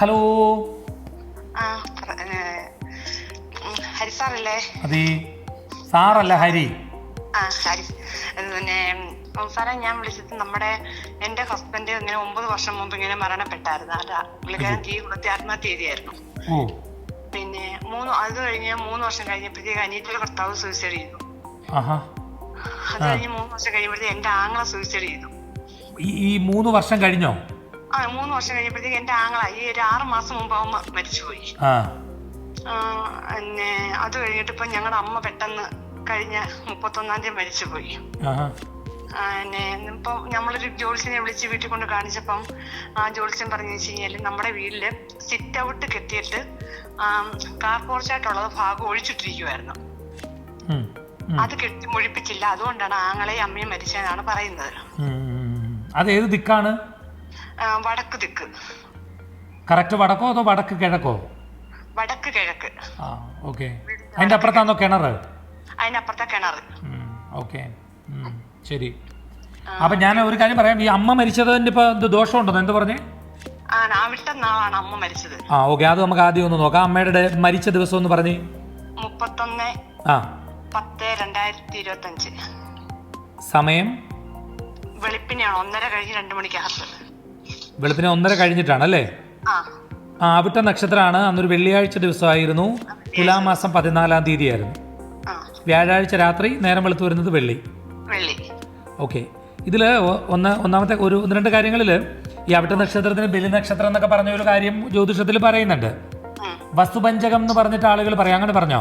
Hello Hari സാറല്ലേ? അതെ, സാറല്ല ഹരി. ഹരി. പിന്നെ സാറേ, ഞാൻ വിളിച്ചത് എന്റെ ഹസ്ബൻഡ് ഇങ്ങനെ 9 വർഷം മുമ്പ് ഇങ്ങനെ മരണപ്പെട്ടായിരുന്നു. പുള്ളിക്കാരൻ തീ കൊളുത്തി ആത്മഹത്യ ചെയ്തായിരുന്നു. പിന്നെ അത് കഴിഞ്ഞ് 3 വർഷം കഴിഞ്ഞപ്പോഴത്തേക്ക് അനിയത്തിയുടെ ഭർത്താവ് സൂയിസൈഡ് ചെയ്തു. അത് കഴിഞ്ഞ് 3 വർഷം കഴിയുമ്പോഴത്തേക്ക് എന്റെ ആങ്ങള സൂയിസൈഡ് ചെയ്തു. ഈ 3 വർഷം കഴിഞ്ഞോ? 3 വർഷം കഴിഞ്ഞപ്പോഴത്തേക്ക് എന്റെ ആങ്ങള ഈ ഒരു 6 മാസം മുമ്പ് അവൻ മരിച്ചുപോയി. പിന്നെ അത് കഴിഞ്ഞിട്ട് ഇപ്പൊ ഞങ്ങളുടെ അമ്മ പെട്ടെന്ന് കഴിഞ്ഞ 31-ാം തീയതി മരിച്ചുപോയി. ഇപ്പൊ നമ്മളൊരു ജോത്സ്യനെ വിളിച്ച് വീട്ടിൽ കൊണ്ട് കാണിച്ചപ്പം ആ ജോത്സ്യൻ പറഞ്ഞു വെച്ച് കഴിഞ്ഞാല് നമ്മുടെ വീട്ടില് സിറ്റ് ഔട്ട് കെട്ടിയിട്ട് കാർ പോർച്ചായിട്ടുള്ളത് ഭാഗം ഒഴിച്ചിട്ടിരിക്കുവായിരുന്നു. അത് കെട്ടി മുഴിപ്പിച്ചില്ല. അതുകൊണ്ടാണ് ആങ്ങളെയും അമ്മയും മരിച്ചതെന്നാണ് പറയുന്നത്. അത് ഏത് ദിക്കാണ്? വടക്ക് ദിക്ക്. കറക്റ്റ് വടക്കോ അതോ വടക്ക് കിഴക്കോ? വടക്ക് കിഴക്ക്. ഓക്കെ. അതിന്റെ അപ്പുറത്താണോ കിണറ്? അതിനപ്പുറത്തെ കിണറ്. ഓക്കെ, ശരി. അപ്പൊ ഞാൻ ഒരു കാര്യം പറയാം. ഈ അമ്മ മരിച്ചതിന്റെ ഇപ്പൊ ദോഷമുണ്ടോ? എന്ത് പറഞ്ഞേ? അവിട്ട നാളാണ് അമ്മ മരിച്ചത്. ഓക്കെ, അത് നമുക്ക് ആദ്യം ഒന്ന് നോക്കാം. അമ്മയുടെ മരിച്ച ദിവസം ഒന്ന് പറഞ്ഞേ. 31/10/2025. സമയം വെളുപ്പിനെയാണ് 1:30 കഴിഞ്ഞ് 2 മണിക്കകത്ത്. വെളുപ്പിനെ 1:30 കഴിഞ്ഞിട്ടാണല്ലേ? അവിട്ട നക്ഷത്രമാണ്. അന്നൊരു വെള്ളിയാഴ്ച ദിവസമായിരുന്നു. തുലാമാസം 14-ാം തീയതി ആയിരുന്നു. വ്യാഴാഴ്ച രാത്രി, നേരം വെളുത്ത് വരുന്നത് വെള്ളി. ഓക്കെ. ഇതിൽ ഒന്നാമത്തെ ഒന്ന് രണ്ട് കാര്യങ്ങളിൽ ഈ അവിട്ട നക്ഷത്രത്തിന് ബലി നക്ഷത്രം എന്നൊക്കെ പറഞ്ഞ ഒരു കാര്യം ജ്യോതിഷത്തിൽ പറയുന്നുണ്ട്. വസുപഞ്ചകം എന്ന് പറഞ്ഞിട്ട് ആളുകൾ പറയാം. അങ്ങനെ പറഞ്ഞോ?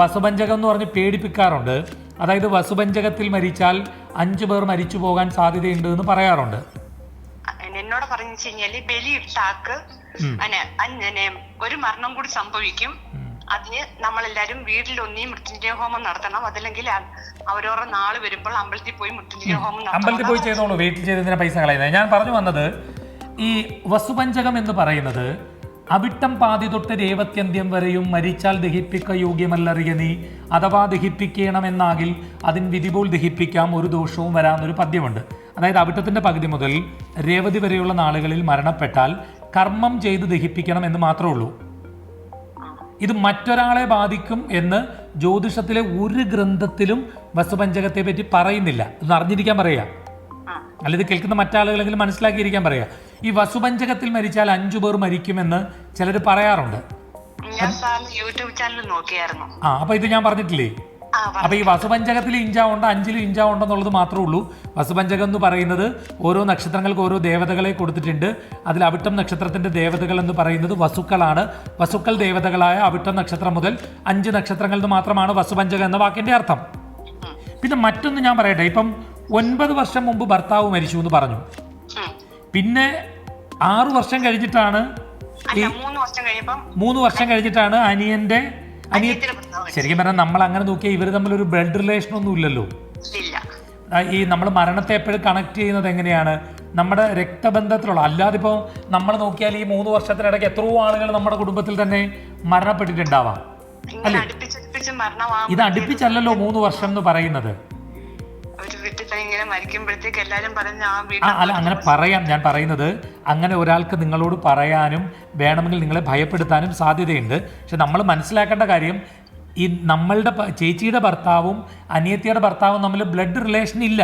വസുപഞ്ചകം എന്ന് പറഞ്ഞ് പേടിപ്പിക്കാറുണ്ട്. അതായത് വസുപഞ്ചകത്തിൽ മരിച്ചാൽ 5 പേർ മരിച്ചു പോകാൻ സാധ്യതയുണ്ട് എന്ന് പറയാറുണ്ട്. എന്നോട് പറഞ്ഞു കഴിഞ്ഞാല് ബലി ഇട്ടാക്ക് ഒരു മരണം കൂടി സംഭവിക്കും. അതിന് നമ്മളെല്ലാരും വീട്ടിൽ ഒന്നിയും മൃത്യുഞ്ജയ ഹോമം നടത്തണം. അതല്ലെങ്കിൽ അവരോരുടെ നാള് വരുമ്പോൾ അമ്പലത്തിൽ പോയി മൃത്യുഞ്ജയ ഹോമം നടത്തണം. അമ്പലത്തിൽ പോയി ചെയ്തോളൂ, വീട്ടിൽ ചെയ്തതിന് പൈസ കളയുന്നത്. ഞാൻ പറഞ്ഞു വന്നത്, ഈ വസുപഞ്ചകം എന്ന് പറയുന്നത് അവിട്ടം പാതി തൊട്ട് രേവത്യന്ത്യം വരെയും മരിച്ചാൽ ദഹിപ്പിക്ക യോഗ്യമല്ലറിയ നീ, അഥവാ ദഹിപ്പിക്കണമെന്നാകിൽ അതിന് വിധിപോൽ ദഹിപ്പിക്കാം, ഒരു ദോഷവും വരാമെന്നൊരു പദ്യമുണ്ട്. അതായത് അവിട്ടത്തിന്റെ പകുതി മുതൽ രേവതി വരെയുള്ള നാളുകളിൽ മരണപ്പെട്ടാൽ കർമ്മം ചെയ്ത് ദഹിപ്പിക്കണം എന്ന് മാത്രമേ ഉള്ളൂ. ഇത് മറ്റൊരാളെ ബാധിക്കും എന്ന് ജ്യോതിഷത്തിലെ ഒരു ഗ്രന്ഥത്തിലും വസുപഞ്ചകത്തെ പറ്റി പറയുന്നില്ല. ഇത് അറിഞ്ഞിരിക്കാൻ പറയാ, അല്ല ഇത് കേൾക്കുന്ന മറ്റാളുകളെങ്കിലും മനസ്സിലാക്കിയിരിക്കാൻ പറയാ. ഈ വസുപഞ്ചകത്തിൽ മരിച്ചാൽ 5 പേർ മരിക്കുമെന്ന് ചിലർ പറയാറുണ്ട്. അപ്പൊ ഇത് ഞാൻ പറഞ്ഞിട്ടില്ലേ? അപ്പൊ ഈ വസുപഞ്ചകത്തിൽ ഇഞ്ചാവുണ്ട്, 5-ലും ഇഞ്ചാവുണ്ടെന്നുള്ളത് മാത്രമേ ഉള്ളൂ. വസുപഞ്ചകം എന്ന് പറയുന്നത് ഓരോ നക്ഷത്രങ്ങൾക്ക് ഓരോ ദേവതകളെ കൊടുത്തിട്ടുണ്ട്. അതിൽ അവിട്ടം നക്ഷത്രത്തിന്റെ ദേവതകൾ എന്ന് പറയുന്നത് വസുക്കളാണ്. വസുക്കൾ ദേവതകളായ അവിട്ടം നക്ഷത്രം മുതൽ 5 നക്ഷത്രങ്ങളിൽ നിന്ന് മാത്രമാണ് വസുപഞ്ചകം എന്ന വാക്കിന്റെ അർത്ഥം. പിന്നെ മറ്റൊന്ന് ഞാൻ പറയട്ടെ. ഇപ്പം 9 വർഷം മുമ്പ് ഭർത്താവ് മരിച്ചു എന്ന് പറഞ്ഞു. പിന്നെ 6 വർഷം കഴിഞ്ഞിട്ടാണ് 3 വർഷം കഴിഞ്ഞിട്ടാണ് ശരിക്കും പറഞ്ഞാൽ നമ്മൾ അങ്ങനെ നോക്കിയാൽ ഇവർ തമ്മിൽ ഒരു ബ്ലഡ് റിലേഷൻ ഒന്നും ഇല്ലല്ലോ. ഈ നമ്മൾ മരണത്തെ എപ്പോഴും കണക്ട് ചെയ്യുന്നത് എങ്ങനെയാണ്? നമ്മുടെ രക്തബന്ധത്തിലുള്ള, അല്ലാതെ ഇപ്പോൾ നമ്മൾ നോക്കിയാൽ ഈ 3 വർഷത്തിനിടയ്ക്ക് എത്രയോ ആളുകൾ നമ്മുടെ കുടുംബത്തിൽ തന്നെ മരണപ്പെട്ടിട്ടുണ്ടാവാം അല്ലേ? ഇത് അടുപ്പിച്ചല്ലല്ലോ 3 വർഷം എന്ന് പറയുന്നത്. അല്ല, അങ്ങനെ പറയാം. ഞാൻ പറയുന്നത്, അങ്ങനെ ഒരാൾക്ക് നിങ്ങളോട് പറയാനും വേണമെങ്കിൽ നിങ്ങളെ ഭയപ്പെടുത്താനും സാധ്യതയുണ്ട്. പക്ഷെ നമ്മൾ മനസ്സിലാക്കേണ്ട കാര്യം, ഈ നമ്മളുടെ ചേച്ചിയുടെ ഭർത്താവും അനിയത്തിയുടെ ഭർത്താവും തമ്മിൽ ബ്ലഡ് റിലേഷൻ ഇല്ല.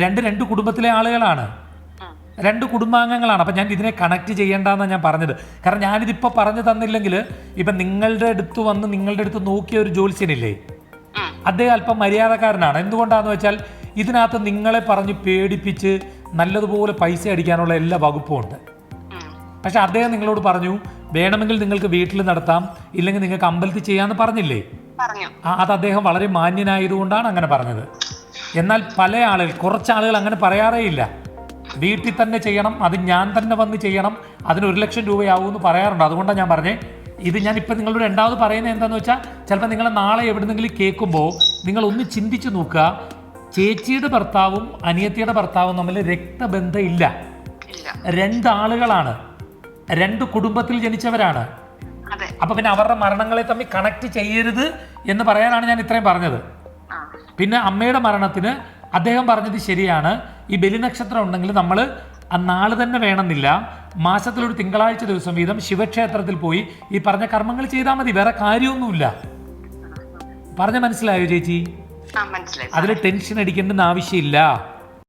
രണ്ട് കുടുംബത്തിലെ ആളുകളാണ്, 2 കുടുംബാംഗങ്ങളാണ്. അപ്പം ഞാൻ ഇതിനെ കണക്ട് ചെയ്യേണ്ടെന്നാണ് ഞാൻ പറഞ്ഞത്. കാരണം ഞാനിതിപ്പോൾ പറഞ്ഞു തന്നില്ലെങ്കിൽ ഇപ്പം നിങ്ങളുടെ അടുത്ത് നോക്കിയ ഒരു ജ്യോത്സ്യനില്ലേ, അദ്ദേഹം അല്പം മര്യാദക്കാരനാണ്. എന്തുകൊണ്ടാണെന്ന് വെച്ചാൽ ഇതിനകത്ത് നിങ്ങളെ പറഞ്ഞ് പേടിപ്പിച്ച് നല്ലതുപോലെ പൈസ അടിക്കാനുള്ള എല്ലാ വകുപ്പും ഉണ്ട്. പക്ഷെ അദ്ദേഹം നിങ്ങളോട് പറഞ്ഞു വേണമെങ്കിൽ നിങ്ങൾക്ക് വീട്ടിൽ നടത്താം, ഇല്ലെങ്കിൽ നിങ്ങൾക്ക് അമ്പലത്തിൽ ചെയ്യാമെന്ന് പറഞ്ഞില്ലേ? അത് അദ്ദേഹം വളരെ മാന്യനായതുകൊണ്ടാണ് അങ്ങനെ പറഞ്ഞത്. എന്നാൽ കുറച്ച് ആളുകൾ അങ്ങനെ പറയാറേ ഇല്ല. വീട്ടിൽ തന്നെ ചെയ്യണം, അത് ഞാൻ തന്നെ വന്ന് ചെയ്യണം, അതിന് 1 ലക്ഷം രൂപയാവുമെന്ന് പറയാറുണ്ട്. അതുകൊണ്ടാണ് ഞാൻ പറഞ്ഞത്. ഇത് ഞാനിപ്പോൾ നിങ്ങളോട് രണ്ടാമത് പറയുന്നത് എന്താണെന്ന് വെച്ചാൽ, ചിലപ്പോൾ നിങ്ങൾ നാളെ എവിടെന്നെങ്കിലും കേൾക്കുമ്പോൾ നിങ്ങൾ ഒന്ന് ചിന്തിച്ച് നോക്കുക. ചേച്ചിയുടെ ഭർത്താവും അനിയത്തിയുടെ ഭർത്താവും തമ്മിൽ രക്തബന്ധം ഇല്ല. 2 ആളുകളാണ്, 2 കുടുംബത്തിൽ ജനിച്ചവരാണ്. അപ്പൊ പിന്നെ അവരുടെ മരണങ്ങളെ തമ്മിൽ കണക്ട് ചെയ്യരുത് എന്ന് പറയാനാണ് ഞാൻ ഇത്രയും പറഞ്ഞത്. പിന്നെ അമ്മയുടെ മരണത്തിന് അദ്ദേഹം പറഞ്ഞത് ശരിയാണ്. ഈ ബലി നക്ഷത്രം ഉണ്ടെങ്കിൽ നമ്മൾ ആ നാള് തന്നെ വേണമെന്നില്ല, മാസത്തിലൊരു തിങ്കളാഴ്ച ദിവസം വീതം ശിവക്ഷേത്രത്തിൽ പോയി ഈ പറഞ്ഞ കർമ്മങ്ങൾ ചെയ്താൽ മതി. വേറെ കാര്യമൊന്നുമില്ല. പറഞ്ഞ മനസ്സിലായോ ചേച്ചി? മനസ്സിലായി. അതിൽ ടെൻഷൻ അടിക്കേണ്ടെന്ന് ആവശ്യമില്ല.